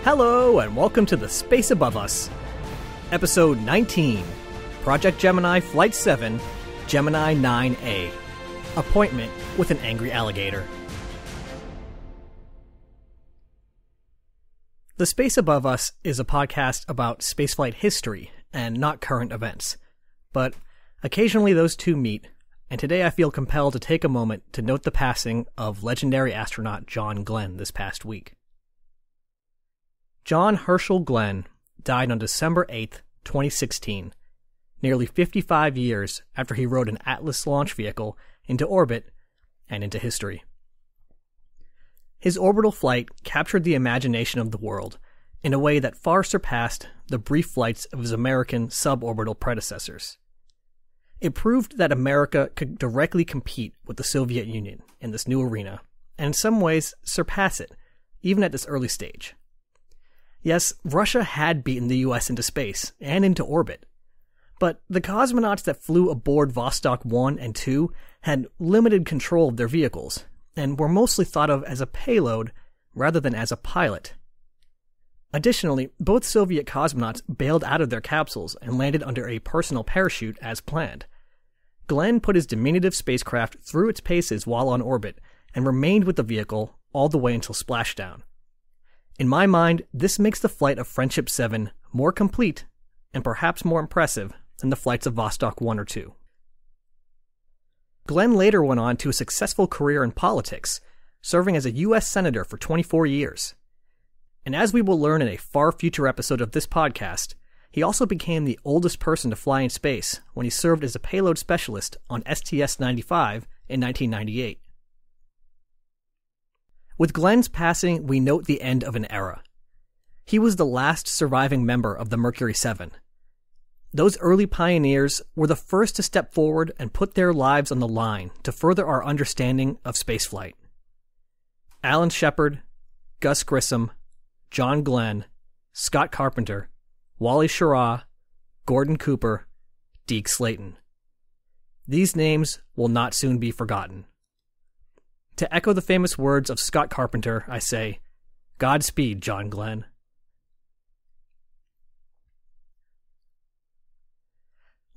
Hello, and welcome to the Space Above Us. Episode 19, Project Gemini Flight 7, Gemini IX-A. Appointment with an Angry Alligator. The Space Above Us is a podcast about spaceflight history and not current events. But occasionally those two meet, and today I feel compelled to take a moment to note the passing of legendary astronaut John Glenn this past week. John Herschel Glenn died on December 8, 2016, nearly 55 years after he rode an Atlas launch vehicle into orbit and into history. His orbital flight captured the imagination of the world in a way that far surpassed the brief flights of his American suborbital predecessors. It proved that America could directly compete with the Soviet Union in this new arena, and in some ways surpass it, even at this early stage. Yes, Russia had beaten the US into space and into orbit, but the cosmonauts that flew aboard Vostok 1 and 2 had limited control of their vehicles, and were mostly thought of as a payload rather than as a pilot. Additionally, both Soviet cosmonauts bailed out of their capsules and landed under a personal parachute as planned. Glenn put his diminutive spacecraft through its paces while on orbit, and remained with the vehicle all the way until splashdown. In my mind, this makes the flight of Friendship 7 more complete and perhaps more impressive than the flights of Vostok 1 or 2. Glenn later went on to a successful career in politics, serving as a U.S. Senator for 24 years. And as we will learn in a far future episode of this podcast, he also became the oldest person to fly in space when he served as a payload specialist on STS-95 in 1998. With Glenn's passing, we note the end of an era. He was the last surviving member of the Mercury 7. Those early pioneers were the first to step forward and put their lives on the line to further our understanding of spaceflight. Alan Shepard, Gus Grissom, John Glenn, Scott Carpenter, Wally Schirra, Gordon Cooper, Deke Slayton. These names will not soon be forgotten. To echo the famous words of Scott Carpenter, I say, Godspeed, John Glenn.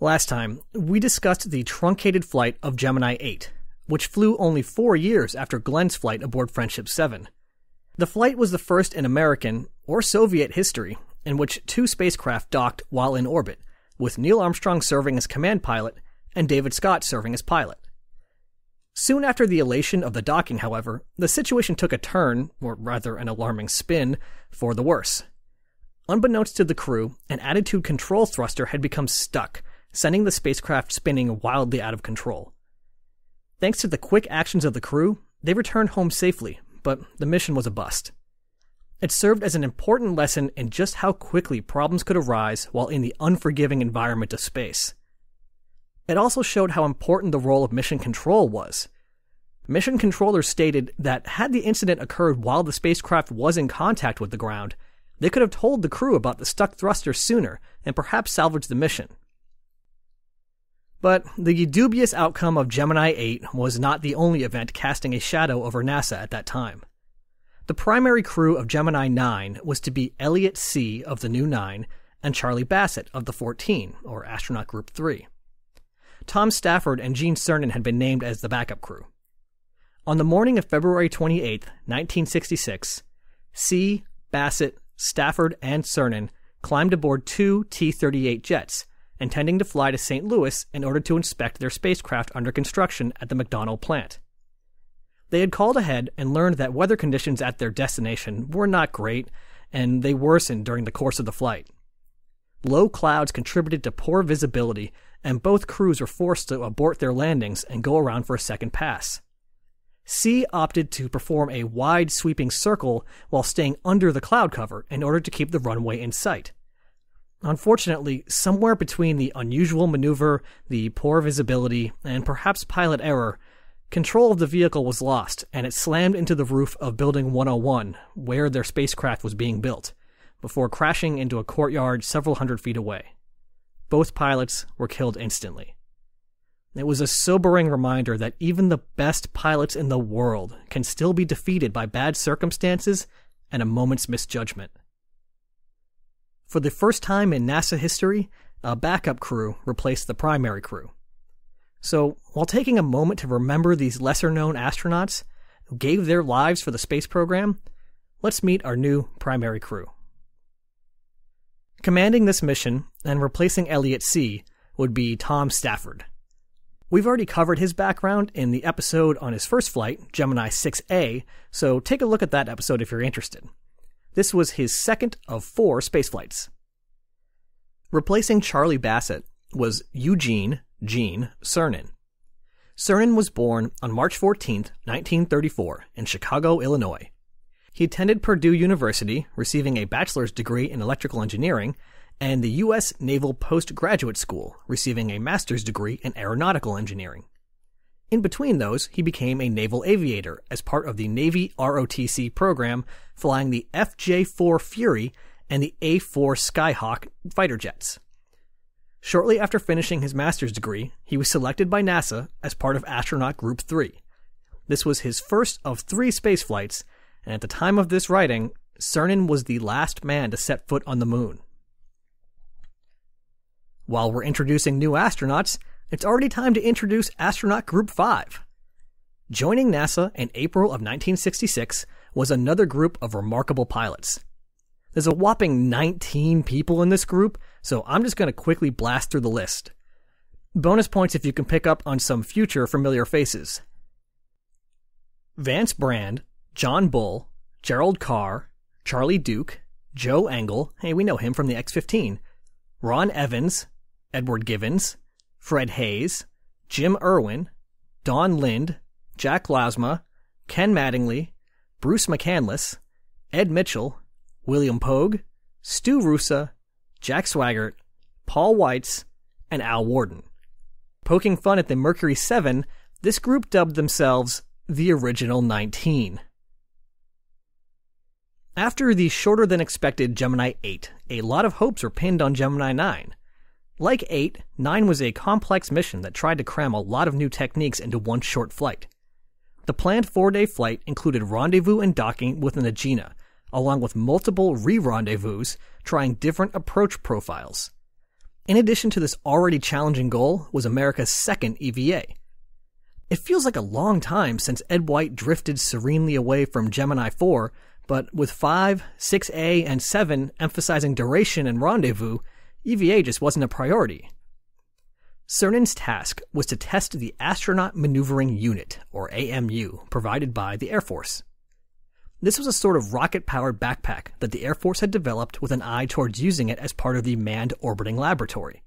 Last time, we discussed the truncated flight of Gemini 8, which flew only 4 years after Glenn's flight aboard Friendship 7. The flight was the first in American, or Soviet history, in which two spacecraft docked while in orbit, with Neil Armstrong serving as command pilot and David Scott serving as pilot. Soon after the elation of the docking, however, the situation took a turn, or rather an alarming spin, for the worse. Unbeknownst to the crew, an attitude control thruster had become stuck, sending the spacecraft spinning wildly out of control. Thanks to the quick actions of the crew, they returned home safely, but the mission was a bust. It served as an important lesson in just how quickly problems could arise while in the unforgiving environment of space. It also showed how important the role of mission control was. Mission controllers stated that had the incident occurred while the spacecraft was in contact with the ground, they could have told the crew about the stuck thruster sooner and perhaps salvaged the mission. But the dubious outcome of Gemini 8 was not the only event casting a shadow over NASA at that time. The primary crew of Gemini 9 was to be Elliot C. of the New 9 and Charlie Bassett of the 14, or Astronaut Group 3. Tom Stafford and Gene Cernan had been named as the backup crew. On the morning of February 28, 1966, C., Bassett, Stafford, and Cernan climbed aboard two T-38 jets, intending to fly to St. Louis in order to inspect their spacecraft under construction at the McDonnell plant. They had called ahead and learned that weather conditions at their destination were not great, and they worsened during the course of the flight. Low clouds contributed to poor visibility, and both crews were forced to abort their landings and go around for a second pass. C opted to perform a wide sweeping circle while staying under the cloud cover in order to keep the runway in sight. Unfortunately, somewhere between the unusual maneuver, the poor visibility, and perhaps pilot error, control of the vehicle was lost, and it slammed into the roof of Building 101, where their spacecraft was being built, before crashing into a courtyard several hundred feet away. Both pilots were killed instantly. It was a sobering reminder that even the best pilots in the world can still be defeated by bad circumstances and a moment's misjudgment. For the first time in NASA history, a backup crew replaced the primary crew. So, while taking a moment to remember these lesser-known astronauts who gave their lives for the space program, let's meet our new primary crew. Commanding this mission and replacing Elliot C. would be Tom Stafford. We've already covered his background in the episode on his first flight, Gemini IX-A, so take a look at that episode if you're interested. This was his second of 4 spaceflights. Replacing Charlie Bassett was Eugene Gene Cernan. Cernan was born on March 14, 1934, in Chicago, Illinois. He attended Purdue University, receiving a bachelor's degree in electrical engineering, and the U.S. Naval Postgraduate School, receiving a master's degree in aeronautical engineering. In between those, he became a naval aviator as part of the Navy ROTC program, flying the FJ-4 Fury and the A-4 Skyhawk fighter jets. Shortly after finishing his master's degree, he was selected by NASA as part of Astronaut Group 3. This was his first of 3 spaceflights, and at the time of this writing, Cernan was the last man to set foot on the moon. While we're introducing new astronauts, it's already time to introduce Astronaut Group 5. Joining NASA in April of 1966 was another group of remarkable pilots. There's a whopping 19 people in this group, so I'm just going to quickly blast through the list. Bonus points if you can pick up on some future familiar faces. Vance Brand, John Bull, Gerald Carr, Charlie Duke, Joe Engel, hey, we know him from the X-15, Ron Evans, Edward Givens, Fred Hayes, Jim Irwin, Don Lind, Jack Lasma, Ken Mattingly, Bruce McCandless, Ed Mitchell, William Pogue, Stu Russa, Jack Swigert, Paul Weitz, and Al Warden. Poking fun at the Mercury 7, this group dubbed themselves the Original 19. After the shorter-than-expected Gemini 8, a lot of hopes were pinned on Gemini 9. Like 8, 9 was a complex mission that tried to cram a lot of new techniques into one short flight. The planned 4-day flight included rendezvous and docking with an Agena, along with multiple re-rendezvous trying different approach profiles. In addition to this already challenging goal was America's second EVA. It feels like a long time since Ed White drifted serenely away from Gemini 4, but with 5, 6A, and 7 emphasizing duration and rendezvous, EVA just wasn't a priority. Cernan's task was to test the Astronaut Maneuvering Unit, or AMU, provided by the Air Force. This was a sort of rocket-powered backpack that the Air Force had developed with an eye towards using it as part of the Manned Orbiting Laboratory.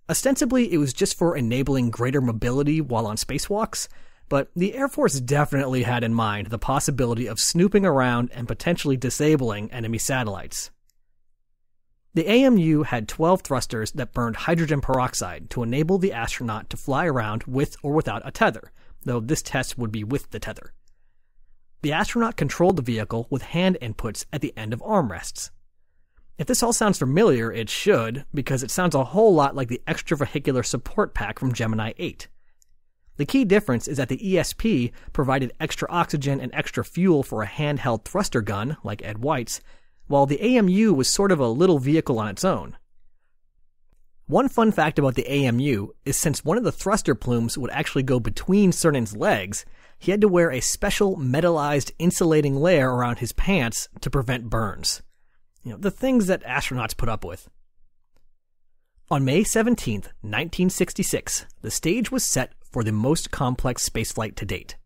Ostensibly, it was just for enabling greater mobility while on spacewalks, but the Air Force definitely had in mind the possibility of snooping around and potentially disabling enemy satellites. The AMU had 12 thrusters that burned hydrogen peroxide to enable the astronaut to fly around with or without a tether, though this test would be with the tether. The astronaut controlled the vehicle with hand inputs at the end of armrests. If this all sounds familiar, it should, because it sounds a whole lot like the extravehicular support pack from Gemini 8. The key difference is that the ESP provided extra oxygen and extra fuel for a handheld thruster gun, like Ed White's, while the AMU was sort of a little vehicle on its own. One fun fact about the AMU is since one of the thruster plumes would actually go between Cernan's legs, he had to wear a special metallized insulating layer around his pants to prevent burns. The things that astronauts put up with. On May 17, 1966, the stage was set for the most complex spaceflight to date.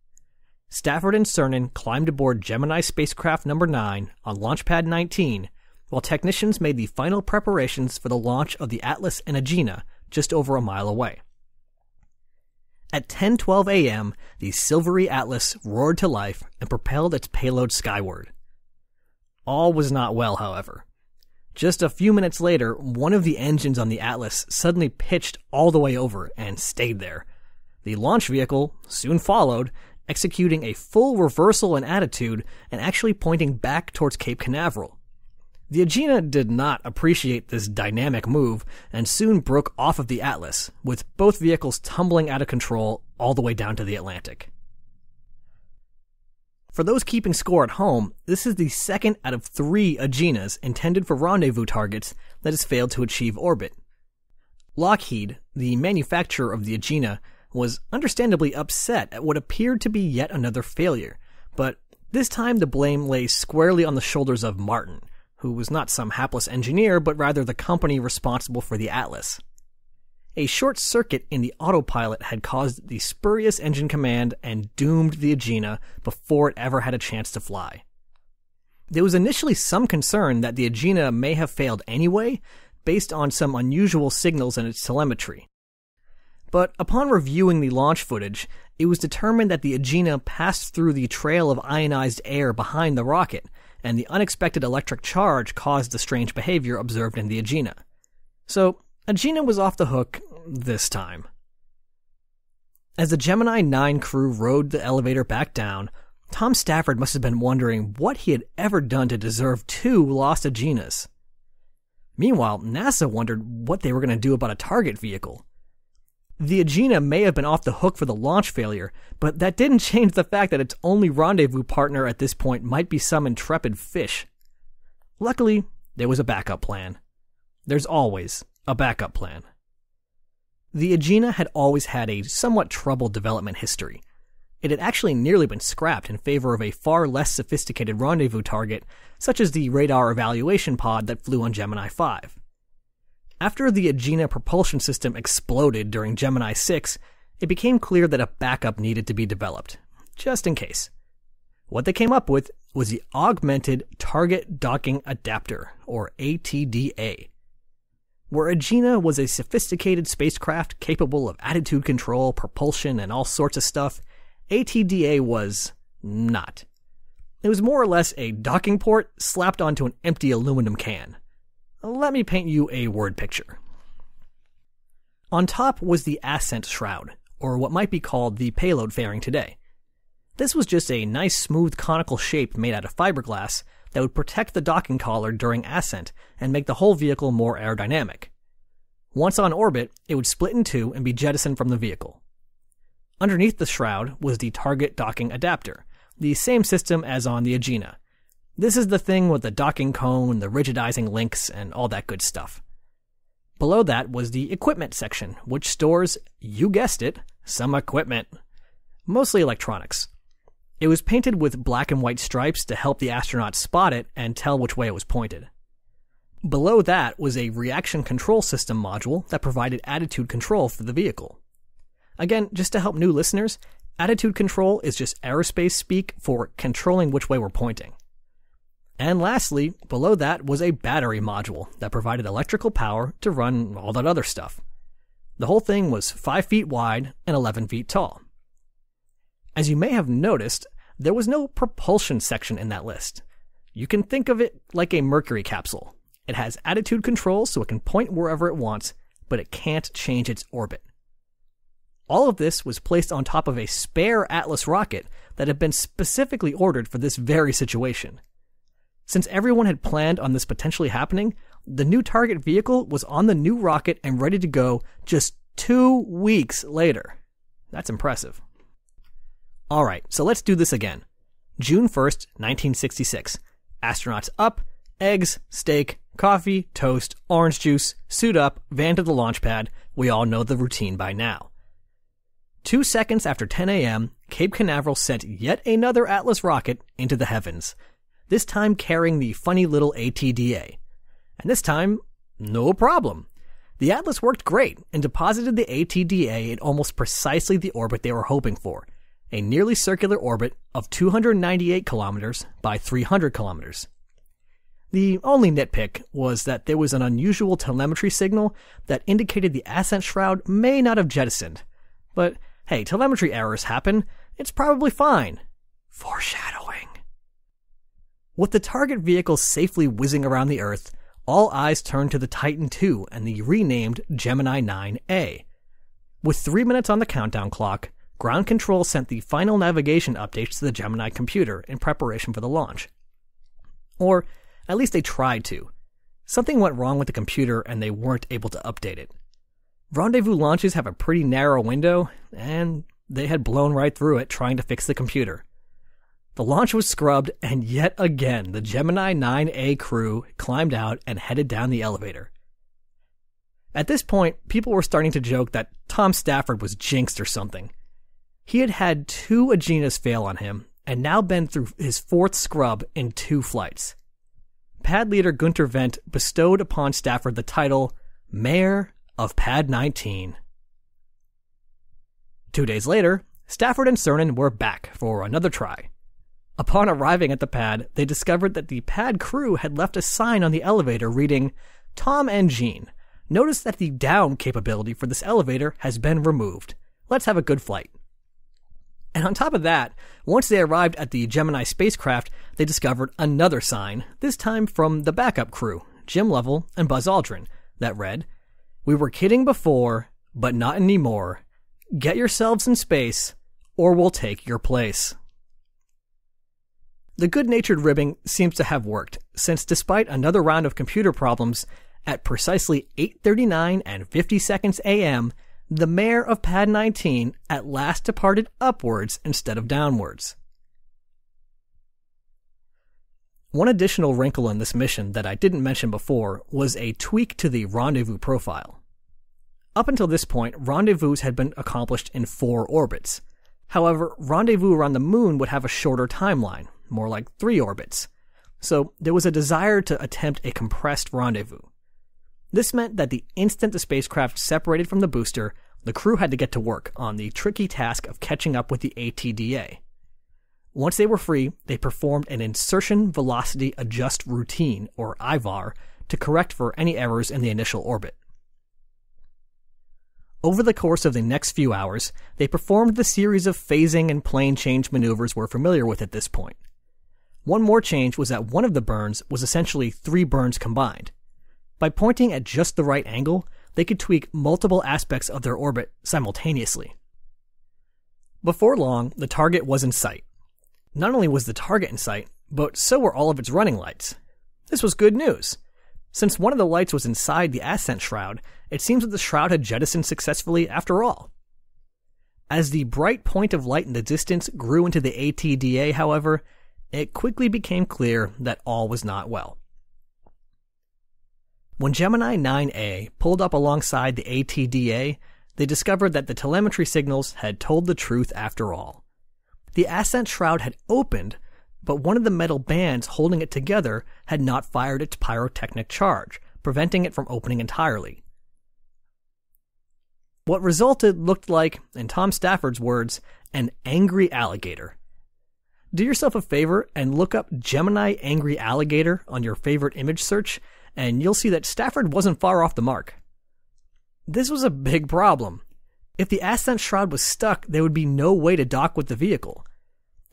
Stafford and Cernan climbed aboard Gemini spacecraft number 9 on Launchpad 19, while technicians made the final preparations for the launch of the Atlas and Agena just over a mile away. At 10:12 a.m., the silvery Atlas roared to life and propelled its payload skyward. All was not well, however. Just a few minutes later, one of the engines on the Atlas suddenly pitched all the way over and stayed there. The launch vehicle soon followed, executing a full reversal in attitude and actually pointing back towards Cape Canaveral. The Agena did not appreciate this dynamic move and soon broke off of the Atlas, with both vehicles tumbling out of control all the way down to the Atlantic. For those keeping score at home, this is the second out of 3 Aeginas intended for rendezvous targets that has failed to achieve orbit. Lockheed, the manufacturer of the Aegina, was understandably upset at what appeared to be yet another failure, but this time the blame lay squarely on the shoulders of Martin, who was not some hapless engineer, but rather the company responsible for the Atlas. A short circuit in the autopilot had caused the spurious engine command and doomed the Aegina before it ever had a chance to fly. There was initially some concern that the Aegina may have failed anyway, based on some unusual signals in its telemetry. But upon reviewing the launch footage, it was determined that the Aegina passed through the trail of ionized air behind the rocket, and the unexpected electric charge caused the strange behavior observed in the Aegina. So, Aegina was off the hook this time. As the Gemini 9 crew rode the elevator back down, Tom Stafford must have been wondering what he had ever done to deserve 2 lost Aeginas. Meanwhile, NASA wondered what they were going to do about a target vehicle. The Aegina may have been off the hook for the launch failure, but that didn't change the fact that its only rendezvous partner at this point might be some intrepid fish. Luckily, there was a backup plan. There's always a backup plan. The Aegina had always had a somewhat troubled development history. It had actually nearly been scrapped in favor of a far less sophisticated rendezvous target, such as the radar evaluation pod that flew on Gemini 5. After the Aegina propulsion system exploded during Gemini 6, it became clear that a backup needed to be developed, just in case. What they came up with was the Augmented Target Docking Adapter, or ATDA. Where Aegina was a sophisticated spacecraft capable of attitude control, propulsion, and all sorts of stuff, ATDA was not. It was more or less a docking port slapped onto an empty aluminum can. Let me paint you a word picture. On top was the ascent shroud, or what might be called the payload fairing today. This was just a nice smooth conical shape made out of fiberglass that would protect the docking collar during ascent and make the whole vehicle more aerodynamic. Once on orbit, it would split in 2 and be jettisoned from the vehicle. Underneath the shroud was the target docking adapter, the same system as on the Aegina. This is the thing with the docking cone, the rigidizing links, and all that good stuff. Below that was the equipment section, which stores, you guessed it, some equipment. Mostly electronics. It was painted with black and white stripes to help the astronauts spot it and tell which way it was pointed. Below that was a reaction control system module that provided attitude control for the vehicle. Again, just to help new listeners, attitude control is just aerospace speak for controlling which way we're pointing. And lastly, below that was a battery module that provided electrical power to run all that other stuff. The whole thing was 5 feet wide and 11 feet tall. As you may have noticed, there was no propulsion section in that list. You can think of it like a Mercury capsule. It has attitude control so it can point wherever it wants, but it can't change its orbit. All of this was placed on top of a spare Atlas rocket that had been specifically ordered for this very situation. Since everyone had planned on this potentially happening, the new target vehicle was on the new rocket and ready to go just 2 weeks later. That's impressive. Alright, so let's do this again. June 1st, 1966. Astronauts up, eggs, steak, coffee, toast, orange juice, suit up, van to the launch pad. We all know the routine by now. 2 seconds after 10 a.m., Cape Canaveral sent yet another Atlas rocket into the heavens, this time carrying the funny little ATDA. And this time, no problem. The Atlas worked great and deposited the ATDA in almost precisely the orbit they were hoping for, a nearly circular orbit of 298 kilometers by 300 kilometers. The only nitpick was that there was an unusual telemetry signal that indicated the ascent shroud may not have jettisoned. But hey, telemetry errors happen. It's probably fine. Foreshadowing. With the target vehicle safely whizzing around the Earth, all eyes turned to the Titan II and the renamed Gemini IX-A. With 3 minutes on the countdown clock, ground control sent the final navigation updates to the Gemini computer in preparation for the launch. Or, at least they tried to. Something went wrong with the computer and they weren't able to update it. Rendezvous launches have a pretty narrow window, and they had blown right through it trying to fix the computer. The launch was scrubbed, and yet again, the Gemini IX-A crew climbed out and headed down the elevator. At this point, people were starting to joke that Tom Stafford was jinxed or something. He had had 2 Aeginas fail on him, and now been through his 4th scrub in 2 flights. Pad leader Gunter Wendt bestowed upon Stafford the title Mayor of Pad 19. 2 days later, Stafford and Cernan were back for another try. Upon arriving at the pad, they discovered that the pad crew had left a sign on the elevator reading, "Tom and Gene, notice that the down capability for this elevator has been removed. Let's have a good flight." And on top of that, once they arrived at the Gemini spacecraft, they discovered another sign, this time from the backup crew, Jim Lovell and Buzz Aldrin, that read, "We were kidding before, but not anymore. Get yourselves in space, or we'll take your place." The good-natured ribbing seems to have worked, since despite another round of computer problems, at precisely 8:39 and 50 seconds a.m., the mayor of Pad 19 at last departed upwards instead of downwards. One additional wrinkle in this mission that I didn't mention before was a tweak to the rendezvous profile. Up until this point, rendezvous had been accomplished in 4 orbits. However, rendezvous around the moon would have a shorter timeline, more like 3 orbits. So there was a desire to attempt a compressed rendezvous. This meant that the instant the spacecraft separated from the booster, the crew had to get to work on the tricky task of catching up with the ATDA. Once they were free, they performed an insertion velocity adjust routine, or IVAR, to correct for any errors in the initial orbit. Over the course of the next few hours, they performed the series of phasing and plane change maneuvers we're familiar with at this point. One more change was that one of the burns was essentially 3 burns combined. By pointing at just the right angle, they could tweak multiple aspects of their orbit simultaneously. Before long, the target was in sight. Not only was the target in sight, but so were all of its running lights. This was good news. Since one of the lights was inside the ascent shroud, it seems that the shroud had jettisoned successfully after all. As the bright point of light in the distance grew into the ATDA, however, it quickly became clear that all was not well. When Gemini IX-A pulled up alongside the ATDA, they discovered that the telemetry signals had told the truth after all. The ascent shroud had opened, but one of the metal bands holding it together had not fired its pyrotechnic charge, preventing it from opening entirely. What resulted looked like, in Tom Stafford's words, an angry alligator. Do yourself a favor and look up Gemini angry alligator on your favorite image search, and you'll see that Stafford wasn't far off the mark. This was a big problem. If the ascent shroud was stuck, there would be no way to dock with the vehicle.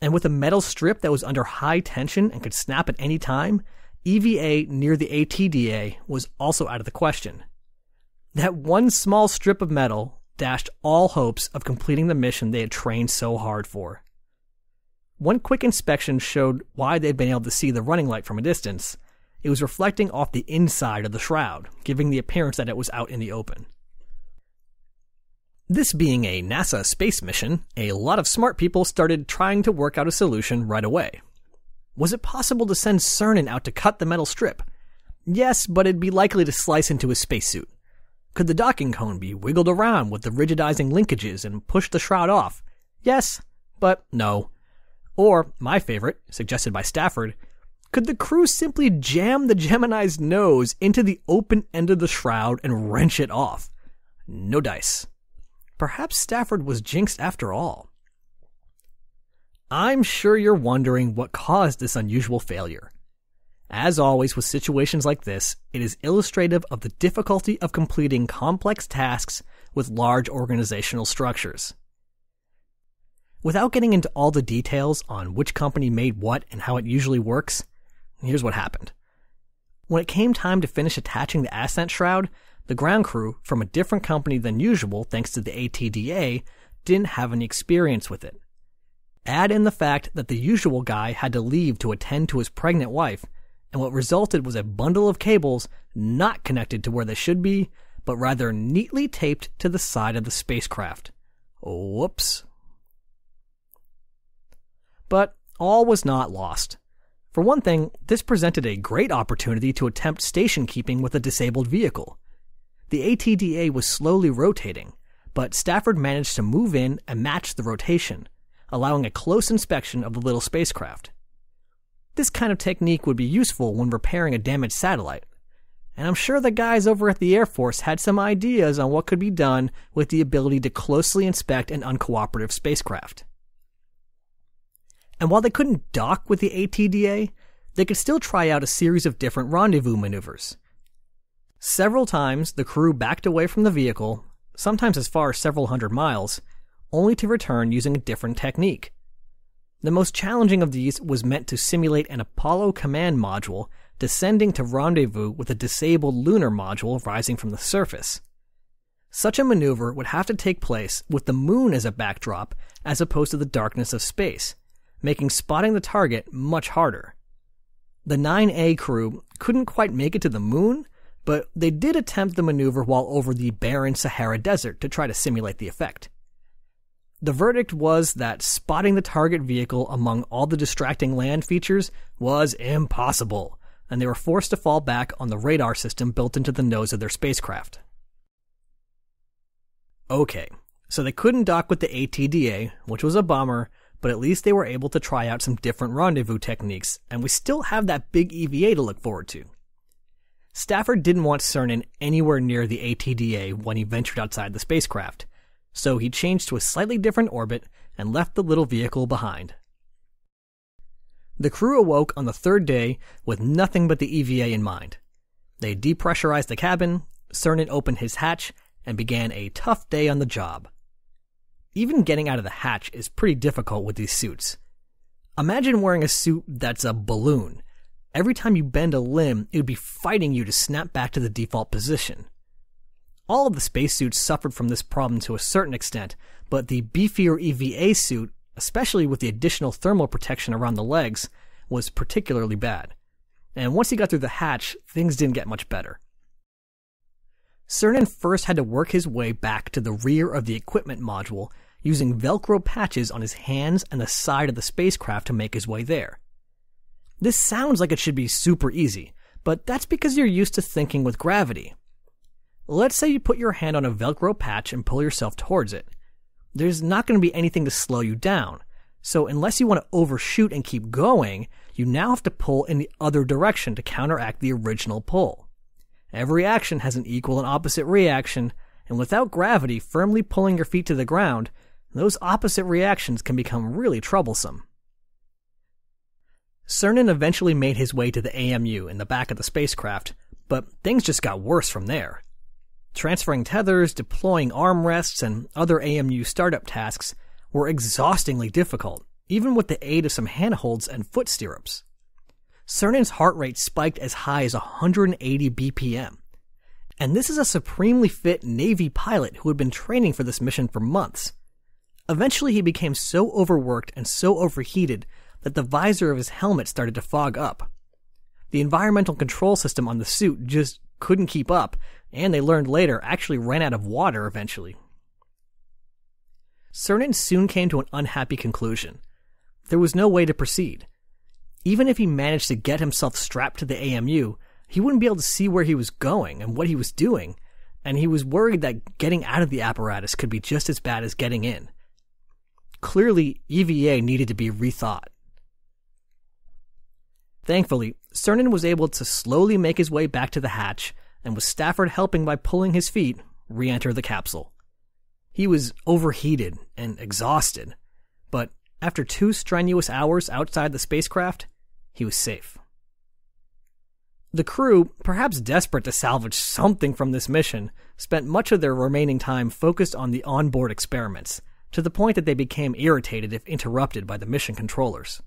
And with a metal strip that was under high tension and could snap at any time, EVA near the ATDA was also out of the question. That one small strip of metal dashed all hopes of completing the mission they had trained so hard for. One quick inspection showed why they'd been able to see the running light from a distance. It was reflecting off the inside of the shroud, giving the appearance that it was out in the open. This being a NASA space mission, a lot of smart people started trying to work out a solution right away. Was it possible to send Cernan out to cut the metal strip? Yes, but it'd be likely to slice into his spacesuit. Could the docking cone be wiggled around with the rigidizing linkages and push the shroud off? Yes, but no. Or, my favorite, suggested by Stafford, could the crew simply jam the Gemini's nose into the open end of the shroud and wrench it off? No dice. Perhaps Stafford was jinxed after all. I'm sure you're wondering what caused this unusual failure. As always with situations like this, it is illustrative of the difficulty of completing complex tasks with large organizational structures. Without getting into all the details on which company made what and how it usually works, here's what happened. When it came time to finish attaching the ascent shroud, the ground crew, from a different company than usual thanks to the ATDA, didn't have any experience with it. Add in the fact that the usual guy had to leave to attend to his pregnant wife, and what resulted was a bundle of cables not connected to where they should be, but rather neatly taped to the side of the spacecraft. Whoops. But all was not lost. For one thing, this presented a great opportunity to attempt station keeping with a disabled vehicle. The ATDA was slowly rotating, but Stafford managed to move in and match the rotation, allowing a close inspection of the little spacecraft. This kind of technique would be useful when repairing a damaged satellite, and I'm sure the guys over at the Air Force had some ideas on what could be done with the ability to closely inspect an uncooperative spacecraft. And while they couldn't dock with the ATDA, they could still try out a series of different rendezvous maneuvers. Several times, the crew backed away from the vehicle, sometimes as far as several hundred miles, only to return using a different technique. The most challenging of these was meant to simulate an Apollo command module descending to rendezvous with a disabled lunar module rising from the surface. Such a maneuver would have to take place with the moon as a backdrop as opposed to the darkness of space, making spotting the target much harder. The 9A crew couldn't quite make it to the moon, but they did attempt the maneuver while over the barren Sahara Desert to try to simulate the effect. The verdict was that spotting the target vehicle among all the distracting land features was impossible, and they were forced to fall back on the radar system built into the nose of their spacecraft. Okay, so they couldn't dock with the ATDA, which was a bummer, but at least they were able to try out some different rendezvous techniques, and we still have that big EVA to look forward to. Stafford didn't want Cernan anywhere near the ATDA when he ventured outside the spacecraft, so he changed to a slightly different orbit and left the little vehicle behind. The crew awoke on the third day with nothing but the EVA in mind. They depressurized the cabin, Cernan opened his hatch, and began a tough day on the job. Even getting out of the hatch is pretty difficult with these suits. Imagine wearing a suit that's a balloon. Every time you bend a limb, it would be fighting you to snap back to the default position. All of the spacesuits suffered from this problem to a certain extent, but the beefier EVA suit, especially with the additional thermal protection around the legs, was particularly bad. And once he got through the hatch, things didn't get much better. Cernan first had to work his way back to the rear of the equipment module, using Velcro patches on his hands and the side of the spacecraft to make his way there. This sounds like it should be super easy, but that's because you're used to thinking with gravity. Let's say you put your hand on a Velcro patch and pull yourself towards it. There's not going to be anything to slow you down, so unless you want to overshoot and keep going, you now have to pull in the other direction to counteract the original pull. Every action has an equal and opposite reaction, and without gravity firmly pulling your feet to the ground, those opposite reactions can become really troublesome. Cernan eventually made his way to the AMU in the back of the spacecraft, but things just got worse from there. Transferring tethers, deploying armrests, and other AMU startup tasks were exhaustingly difficult, even with the aid of some handholds and foot stirrups. Cernan's heart rate spiked as high as 180 BPM. And this is a supremely fit Navy pilot who had been training for this mission for months. Eventually he became so overworked and so overheated that the visor of his helmet started to fog up. The environmental control system on the suit just couldn't keep up, and they learned later actually ran out of water eventually. Cernan soon came to an unhappy conclusion. There was no way to proceed. Even if he managed to get himself strapped to the AMU, he wouldn't be able to see where he was going and what he was doing, and he was worried that getting out of the apparatus could be just as bad as getting in. Clearly, EVA needed to be rethought. Thankfully, Cernan was able to slowly make his way back to the hatch, and with Stafford helping by pulling his feet, re-enter the capsule. He was overheated and exhausted, but after 2 strenuous hours outside the spacecraft, he was safe. The crew, perhaps desperate to salvage something from this mission, spent much of their remaining time focused on the onboard experiments, to the point that they became irritated if interrupted by the mission controllers.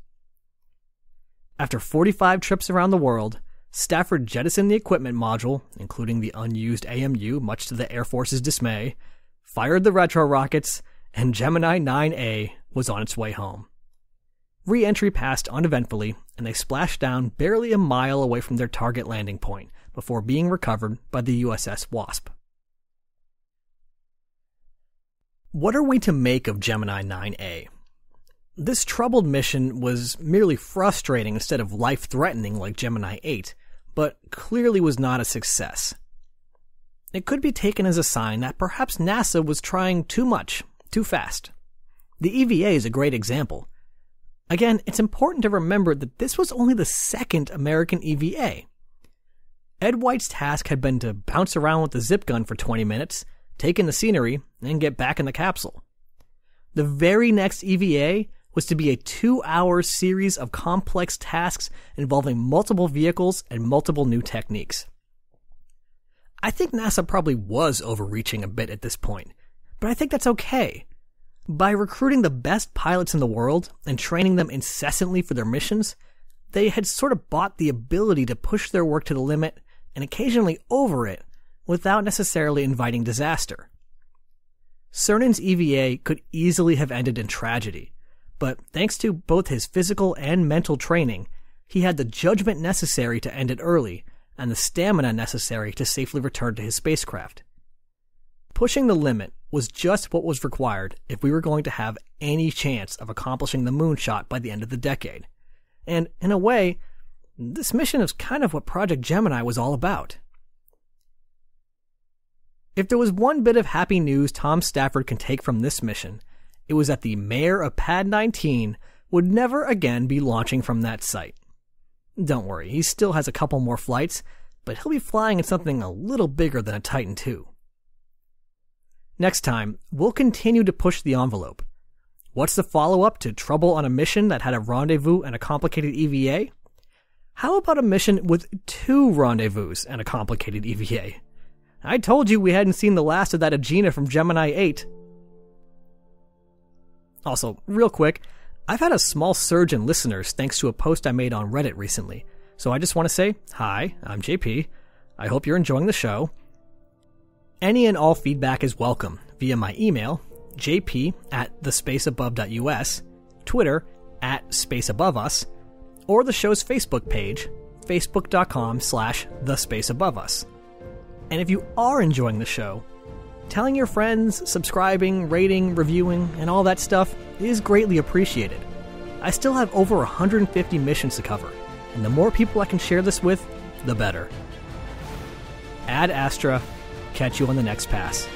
After 45 trips around the world, Stafford jettisoned the equipment module, including the unused AMU, much to the Air Force's dismay, fired the retro rockets, and Gemini IX-A was on its way home. Re-entry passed uneventfully, and they splashed down barely a mile away from their target landing point before being recovered by the USS Wasp. What are we to make of Gemini IX-A? This troubled mission was merely frustrating instead of life-threatening like Gemini 8, but clearly was not a success. It could be taken as a sign that perhaps NASA was trying too much, too fast. The EVA is a great example. Again, it's important to remember that this was only the second American EVA. Ed White's task had been to bounce around with the zip gun for 20 minutes, take in the scenery, and get back in the capsule. The very next EVA was to be a 2-hour series of complex tasks involving multiple vehicles and multiple new techniques. I think NASA probably was overreaching a bit at this point, but I think that's okay. By recruiting the best pilots in the world and training them incessantly for their missions, they had sort of bought the ability to push their work to the limit and occasionally over it without necessarily inviting disaster. Cernan's EVA could easily have ended in tragedy, but thanks to both his physical and mental training, he had the judgment necessary to end it early and the stamina necessary to safely return to his spacecraft. Pushing the limit was just what was required if we were going to have any chance of accomplishing the moonshot by the end of the decade. And in a way, this mission is kind of what Project Gemini was all about. If there was one bit of happy news Tom Stafford can take from this mission, it was that the mayor of Pad 19 would never again be launching from that site. Don't worry, he still has a couple more flights, but he'll be flying in something a little bigger than a Titan II. Next time, we'll continue to push the envelope. What's the follow-up to Trouble on a Mission that had a rendezvous and a complicated EVA? How about a mission with 2 rendezvous and a complicated EVA? I told you we hadn't seen the last of that Agena from Gemini 8. Also, real quick, I've had a small surge in listeners thanks to a post I made on Reddit recently, so I just want to say, hi, I'm JP. I hope you're enjoying the show. Any and all feedback is welcome via my email, jp@thespaceabove.us, Twitter @spaceaboveus, or the show's Facebook page, facebook.com/thespaceaboveus. And if you are enjoying the show, telling your friends, subscribing, rating, reviewing, and all that stuff is greatly appreciated. I still have over 150 missions to cover, and the more people I can share this with, the better. Ad Astra, catch you on the next pass.